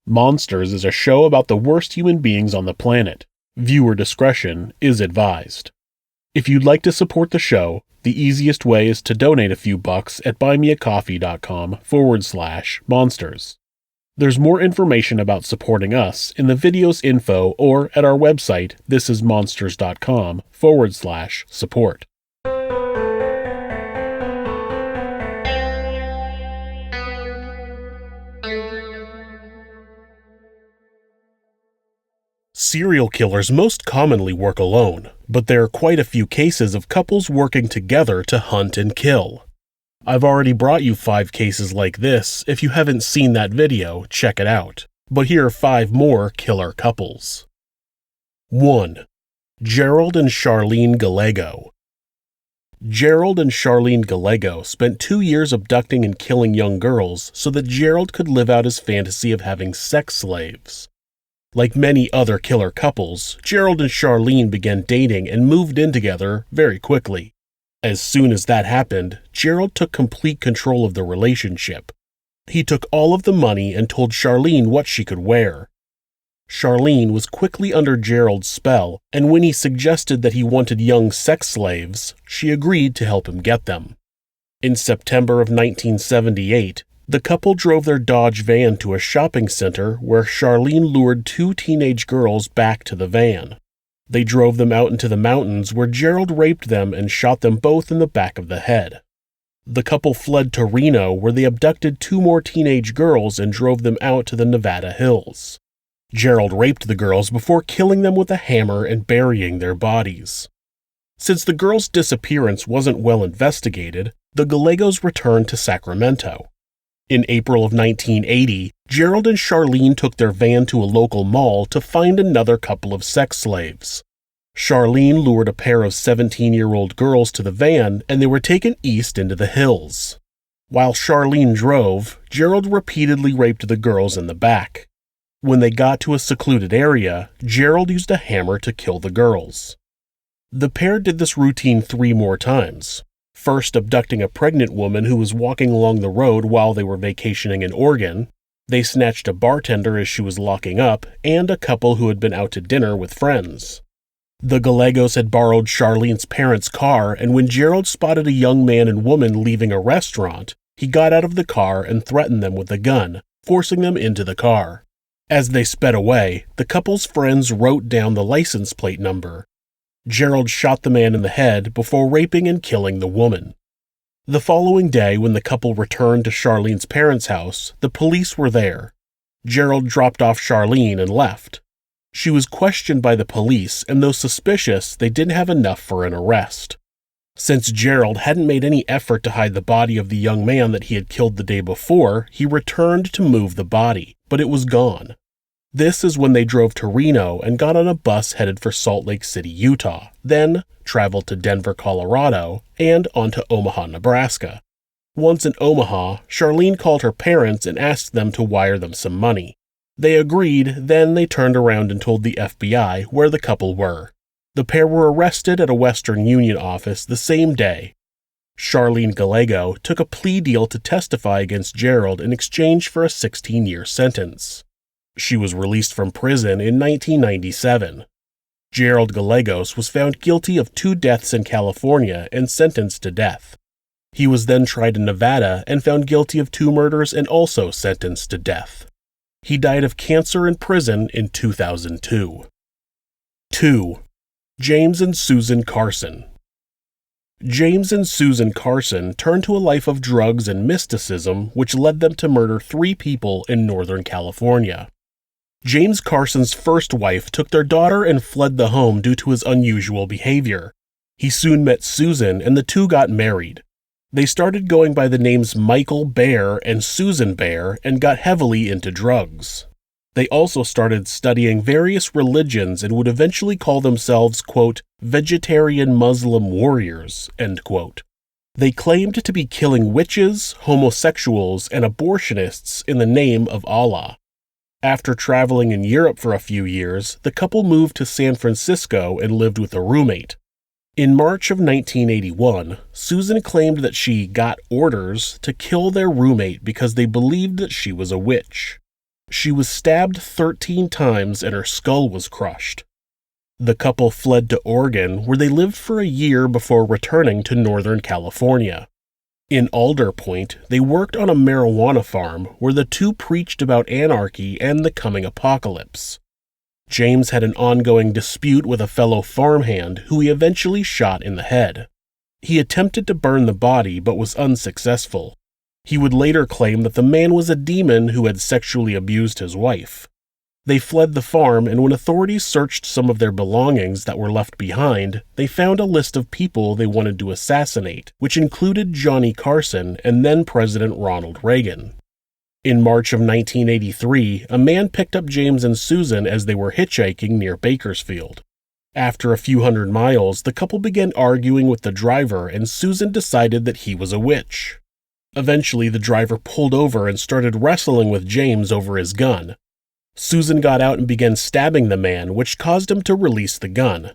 Monsters is a show about the worst human beings on the planet. Viewer discretion is advised. If you'd like to support the show, the easiest way is to donate a few bucks at buymeacoffee.com/monsters. There's more information about supporting us in the video's info or at our website thisismonsters.com/support. Serial killers most commonly work alone, but there are quite a few cases of couples working together to hunt and kill. I've already brought you 5 cases like this. If you haven't seen that video, check it out. But here are 5 more killer couples. 1. Gerald and Charlene Gallego. Gerald and Charlene Gallego spent 2 years abducting and killing young girls so that Gerald could live out his fantasy of having sex slaves. Like many other killer couples, Gerald and Charlene began dating and moved in together very quickly. As soon as that happened, Gerald took complete control of the relationship. He took all of the money and told Charlene what she could wear. Charlene was quickly under Gerald's spell, and when he suggested that he wanted young sex slaves, she agreed to help him get them. In September of 1978, the couple drove their Dodge van to a shopping center where Charlene lured 2 teenage girls back to the van. They drove them out into the mountains where Gerald raped them and shot them both in the back of the head. The couple fled to Reno where they abducted 2 more teenage girls and drove them out to the Nevada hills. Gerald raped the girls before killing them with a hammer and burying their bodies. Since the girls' disappearance wasn't well investigated, the Gallegos returned to Sacramento. In April of 1980, Gerald and Charlene took their van to a local mall to find another couple of sex slaves. Charlene lured a pair of 17-year-old girls to the van, and they were taken east into the hills. While Charlene drove, Gerald repeatedly raped the girls in the back. When they got to a secluded area, Gerald used a hammer to kill the girls. The pair did this routine 3 more times. First abducting a pregnant woman who was walking along the road while they were vacationing in Oregon. They snatched a bartender as she was locking up, and a couple who had been out to dinner with friends. The Gallegos had borrowed Charlene's parents' car, and when Gerald spotted a young man and woman leaving a restaurant, he got out of the car and threatened them with a gun, forcing them into the car. As they sped away, the couple's friends wrote down the license plate number. Gerald shot the man in the head before raping and killing the woman. The following day, when the couple returned to Charlene's parents' house, the police were there. Gerald dropped off Charlene and left. She was questioned by the police, and though suspicious, they didn't have enough for an arrest. Since Gerald hadn't made any effort to hide the body of the young man that he had killed the day before, he returned to move the body, but it was gone. This is when they drove to Reno and got on a bus headed for Salt Lake City, Utah, then traveled to Denver, Colorado, and on to Omaha, Nebraska. Once in Omaha, Charlene called her parents and asked them to wire them some money. They agreed, then they turned around and told the FBI where the couple were. The pair were arrested at a Western Union office the same day. Charlene Gallego took a plea deal to testify against Gerald in exchange for a 16-year sentence. She was released from prison in 1997. Gerald Gallegos was found guilty of 2 deaths in California and sentenced to death. He was then tried in Nevada and found guilty of 2 murders and also sentenced to death. He died of cancer in prison in 2002. 2. James and Susan Carson. James and Susan Carson turned to a life of drugs and mysticism, which led them to murder 3 people in Northern California. James Carson's first wife took their daughter and fled the home due to his unusual behavior. He soon met Susan, and the 2 got married. They started going by the names Michael Bear and Susan Bear and got heavily into drugs. They also started studying various religions and would eventually call themselves, quote, vegetarian Muslim warriors, end quote. They claimed to be killing witches, homosexuals, and abortionists in the name of Allah. After traveling in Europe for a few years, the couple moved to San Francisco and lived with a roommate. In March of 1981, Susan claimed that she got orders to kill their roommate because they believed that she was a witch. She was stabbed 13 times and her skull was crushed. The couple fled to Oregon, where they lived for a year before returning to Northern California. In Alder Point, they worked on a marijuana farm where the two preached about anarchy and the coming apocalypse. James had an ongoing dispute with a fellow farmhand who he eventually shot in the head. He attempted to burn the body but was unsuccessful. He would later claim that the man was a demon who had sexually abused his wife. They fled the farm, and when authorities searched some of their belongings that were left behind, they found a list of people they wanted to assassinate, which included Johnny Carson and then-President Ronald Reagan. In March of 1983, a man picked up James and Susan as they were hitchhiking near Bakersfield. After a few hundred miles, the couple began arguing with the driver, and Susan decided that he was a witch. Eventually, the driver pulled over and started wrestling with James over his gun. Susan got out and began stabbing the man, which caused him to release the gun.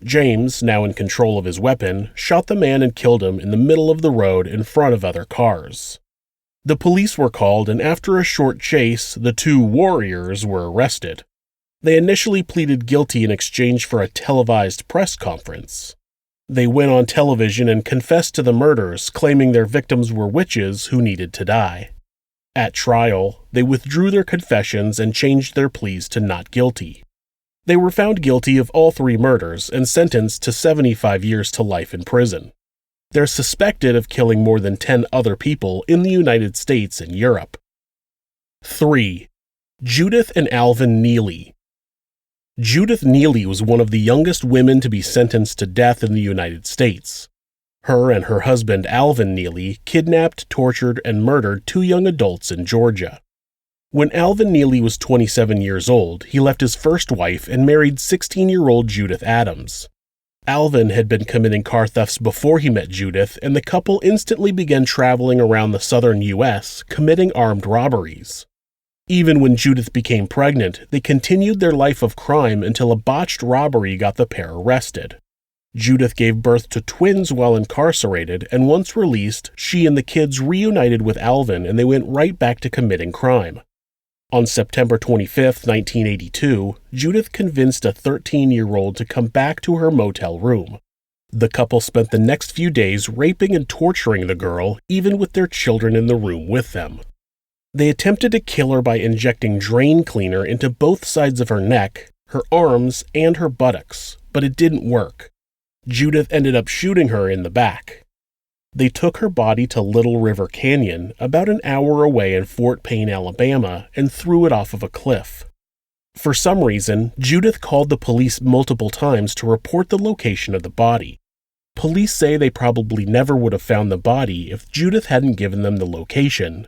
James, now in control of his weapon, shot the man and killed him in the middle of the road in front of other cars. The police were called, and after a short chase, the two warriors were arrested. They initially pleaded guilty in exchange for a televised press conference. They went on television and confessed to the murders, claiming their victims were witches who needed to die. At trial, they withdrew their confessions and changed their pleas to not guilty. They were found guilty of all three murders and sentenced to 75 years to life in prison. They're suspected of killing more than 10 other people in the United States and Europe. 3. Judith and Alvin Neely. Judith Neely was one of the youngest women to be sentenced to death in the United States. Her and her husband Alvin Neely kidnapped, tortured, and murdered 2 young adults in Georgia. When Alvin Neely was 27 years old, he left his first wife and married 16-year-old Judith Adams. Alvin had been committing car thefts before he met Judith, and the couple instantly began traveling around the southern U.S., committing armed robberies. Even when Judith became pregnant, they continued their life of crime until a botched robbery got the pair arrested. Judith gave birth to twins while incarcerated, and once released, she and the kids reunited with Alvin and they went right back to committing crime. On September 25, 1982, Judith convinced a 13-year-old to come back to her motel room. The couple spent the next few days raping and torturing the girl, even with their children in the room with them. They attempted to kill her by injecting drain cleaner into both sides of her neck, her arms, and her buttocks, but it didn't work. Judith ended up shooting her in the back. They took her body to Little River Canyon, about an hour away in Fort Payne, Alabama, and threw it off of a cliff. For some reason, Judith called the police multiple times to report the location of the body. Police say they probably never would have found the body if Judith hadn't given them the location.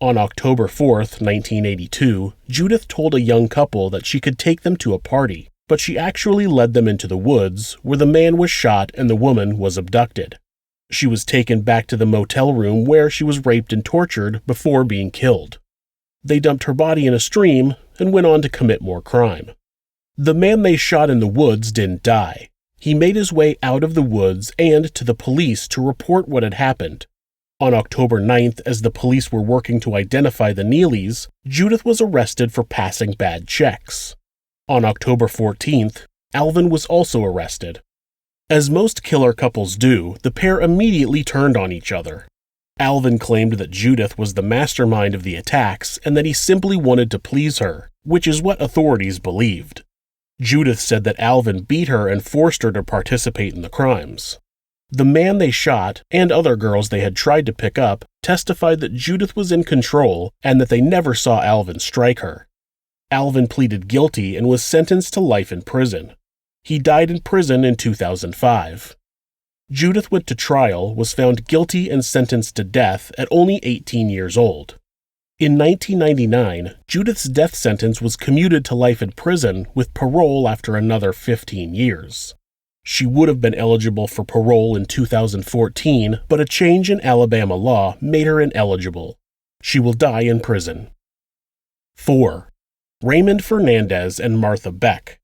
On October 4th, 1982, Judith told a young couple that she could take them to a party, but she actually led them into the woods, where the man was shot and the woman was abducted. She was taken back to the motel room where she was raped and tortured before being killed. They dumped her body in a stream and went on to commit more crime. The man they shot in the woods didn't die. He made his way out of the woods and to the police to report what had happened. On October 9th, as the police were working to identify the Neelys, Judith was arrested for passing bad checks. On October 14th, Alvin was also arrested. As most killer couples do, the pair immediately turned on each other. Alvin claimed that Judith was the mastermind of the attacks and that he simply wanted to please her, which is what authorities believed. Judith said that Alvin beat her and forced her to participate in the crimes. The man they shot, and other girls they had tried to pick up, testified that Judith was in control and that they never saw Alvin strike her. Alvin pleaded guilty and was sentenced to life in prison. He died in prison in 2005. Judith went to trial, was found guilty and sentenced to death at only 18 years old. In 1999, Judith's death sentence was commuted to life in prison with parole after another 15 years. She would have been eligible for parole in 2014, but a change in Alabama law made her ineligible. She will die in prison. 4. Raymond Fernandez and Martha Beck.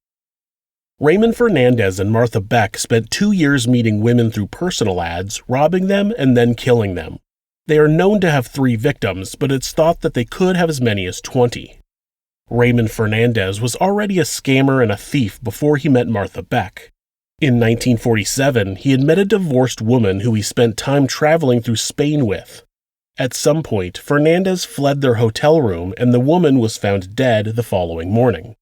Raymond Fernandez and Martha Beck spent 2 years meeting women through personal ads, robbing them, and then killing them. They are known to have 3 victims, but it's thought that they could have as many as 20. Raymond Fernandez was already a scammer and a thief before he met Martha Beck. In 1947, he had met a divorced woman who he spent time traveling through Spain with. At some point, Fernandez fled their hotel room and the woman was found dead the following morning.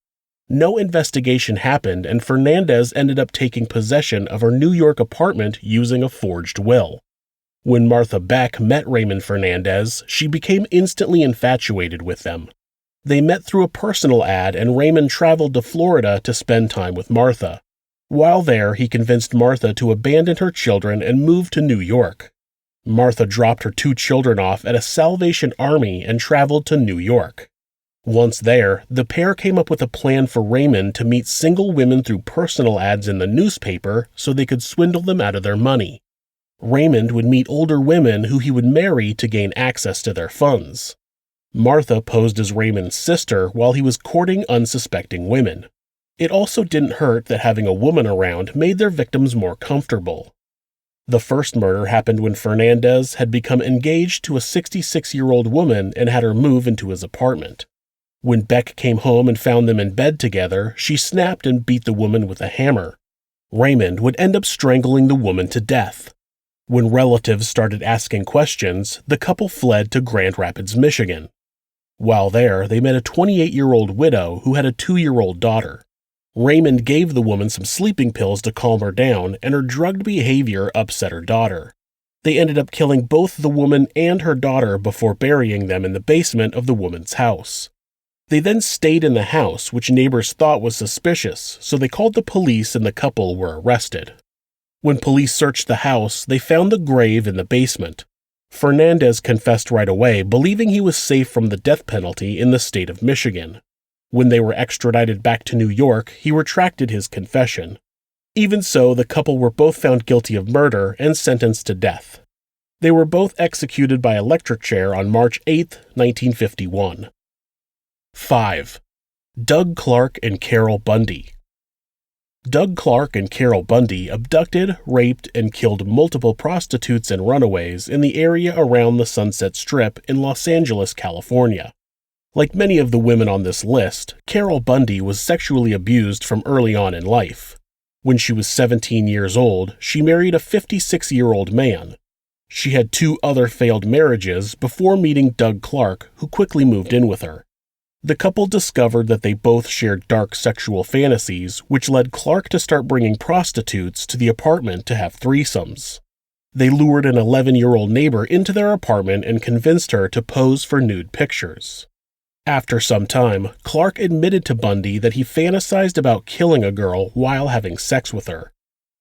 No investigation happened and Fernandez ended up taking possession of her New York apartment using a forged will. When Martha Beck met Raymond Fernandez, she became instantly infatuated with them. They met through a personal ad and Raymond traveled to Florida to spend time with Martha. While there, he convinced Martha to abandon her children and move to New York. Martha dropped her 2 children off at a Salvation Army and traveled to New York. Once there, the pair came up with a plan for Raymond to meet single women through personal ads in the newspaper so they could swindle them out of their money. Raymond would meet older women who he would marry to gain access to their funds. Martha posed as Raymond's sister while he was courting unsuspecting women. It also didn't hurt that having a woman around made their victims more comfortable. The first murder happened when Fernandez had become engaged to a 66-year-old woman and had her move into his apartment. When Beck came home and found them in bed together, she snapped and beat the woman with a hammer. Raymond would end up strangling the woman to death. When relatives started asking questions, the couple fled to Grand Rapids, Michigan. While there, they met a 28-year-old widow who had a 2-year-old daughter. Raymond gave the woman some sleeping pills to calm her down, and her drugged behavior upset her daughter. They ended up killing both the woman and her daughter before burying them in the basement of the woman's house. They then stayed in the house, which neighbors thought was suspicious, so they called the police and the couple were arrested. When police searched the house, they found the grave in the basement. Fernandez confessed right away, believing he was safe from the death penalty in the state of Michigan. When they were extradited back to New York, he retracted his confession. Even so, the couple were both found guilty of murder and sentenced to death. They were both executed by electric chair on March 8, 1951. 5. Doug Clark and Carol Bundy. Doug Clark and Carol Bundy abducted, raped, and killed multiple prostitutes and runaways in the area around the Sunset Strip in Los Angeles, California. Like many of the women on this list, Carol Bundy was sexually abused from early on in life. When she was 17 years old, she married a 56-year-old man. She had 2 other failed marriages before meeting Doug Clark, who quickly moved in with her. The couple discovered that they both shared dark sexual fantasies, which led Clark to start bringing prostitutes to the apartment to have threesomes. They lured an 11-year-old neighbor into their apartment and convinced her to pose for nude pictures. After some time, Clark admitted to Bundy that he fantasized about killing a girl while having sex with her.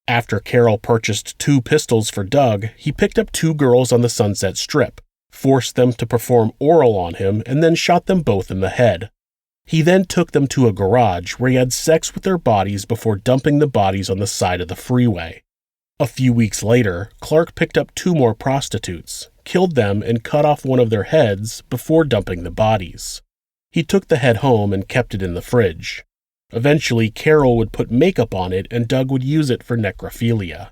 After Carol purchased 2 pistols for Doug, he picked up 2 girls on the Sunset Strip, forced them to perform oral on him, and then shot them both in the head. He then took them to a garage where he had sex with their bodies before dumping the bodies on the side of the freeway. A few weeks later, Clark picked up 2 more prostitutes, killed them, and cut off one of their heads before dumping the bodies. He took the head home and kept it in the fridge. Eventually, Carol would put makeup on it and Doug would use it for necrophilia.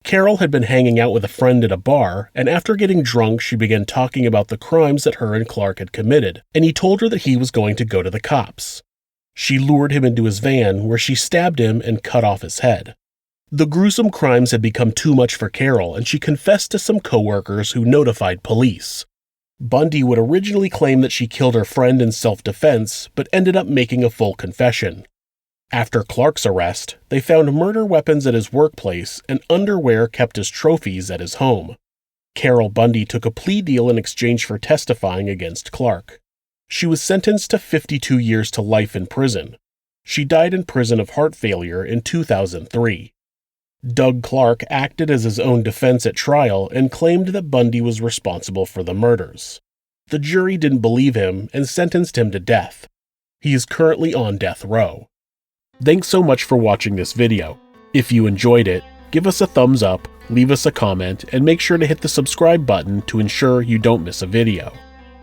Carol had been hanging out with a friend at a bar, and after getting drunk, she began talking about the crimes that her and Clark had committed, and he told her that he was going to go to the cops. She lured him into his van, where she stabbed him and cut off his head. The gruesome crimes had become too much for Carol, and she confessed to some coworkers who notified police. Bundy would originally claim that she killed her friend in self-defense, but ended up making a full confession. After Clark's arrest, they found murder weapons at his workplace and underwear kept as trophies at his home. Carol Bundy took a plea deal in exchange for testifying against Clark. She was sentenced to 52 years to life in prison. She died in prison of heart failure in 2003. Doug Clark acted as his own defense at trial and claimed that Bundy was responsible for the murders. The jury didn't believe him and sentenced him to death. He is currently on death row. Thanks so much for watching this video. If you enjoyed it, give us a thumbs up, leave us a comment, and make sure to hit the subscribe button to ensure you don't miss a video.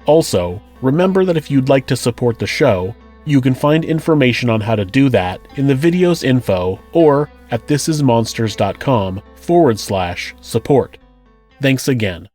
Also, remember that if you'd like to support the show, you can find information on how to do that in the video's info or at thisismonsters.com/support. Thanks again.